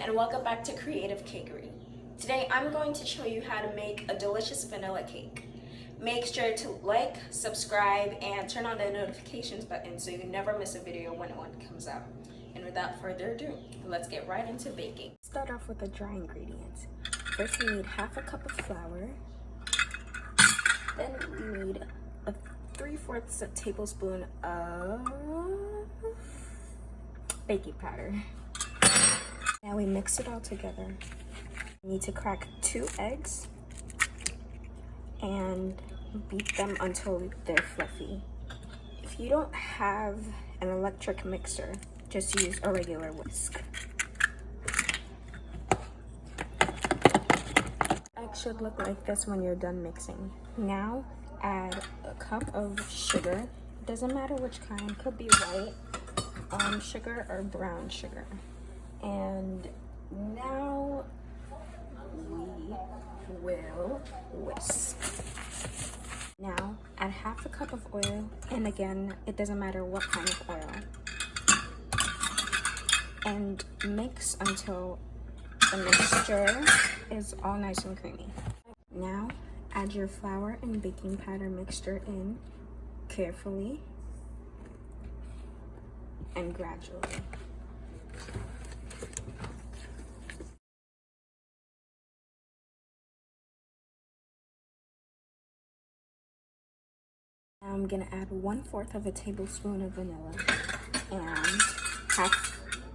and welcome back to Creative Cakery. Today I'm going to show you how to make a delicious vanilla cake. Make sure to like, subscribe, and turn on the notifications button so you never miss a video when one comes out. And without further ado, let's get right into baking. Start off with the dry ingredients. First we need half a cup of flour. Then we need a 3/4 tablespoon of baking powder. Now we mix it all together. We need to crack 2 eggs and beat them until they're fluffy. If you don't have an electric mixer, just use a regular whisk. Eggs should look like this when you're done mixing. Now add a cup of sugar. It doesn't matter which kind, could be white sugar or brown sugar. And now we will whisk. Now add half a cup of oil, and again, it doesn't matter what kind of oil. And mix until the mixture is all nice and creamy. Now add your flour and baking powder mixture in carefully and gradually. Now I'm gonna add 1/4 tablespoon of vanilla and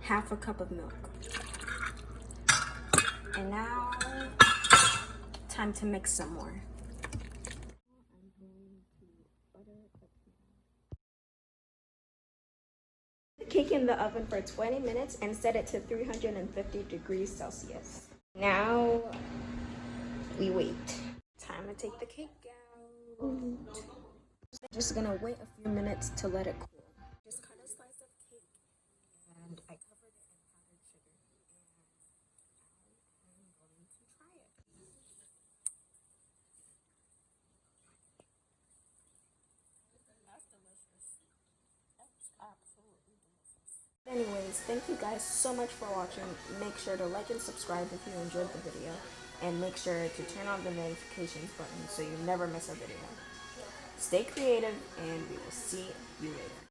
half a cup of milk. And now, time to mix some more. I'm going to butter the cake in the oven for 20 minutes and set it to 350 degrees Celsius. Now we wait. Time to take the cake out. Just gonna wait a few minutes to let it cool. Just cut a slice of cake and I covered it in powdered sugar and I'm going to try it. That's delicious. That's absolutely delicious. Anyways, thank you guys so much for watching. Make sure to like and subscribe if you enjoyed the video, and make sure to turn on the notifications button so you never miss a video. Stay creative, and we will see you later.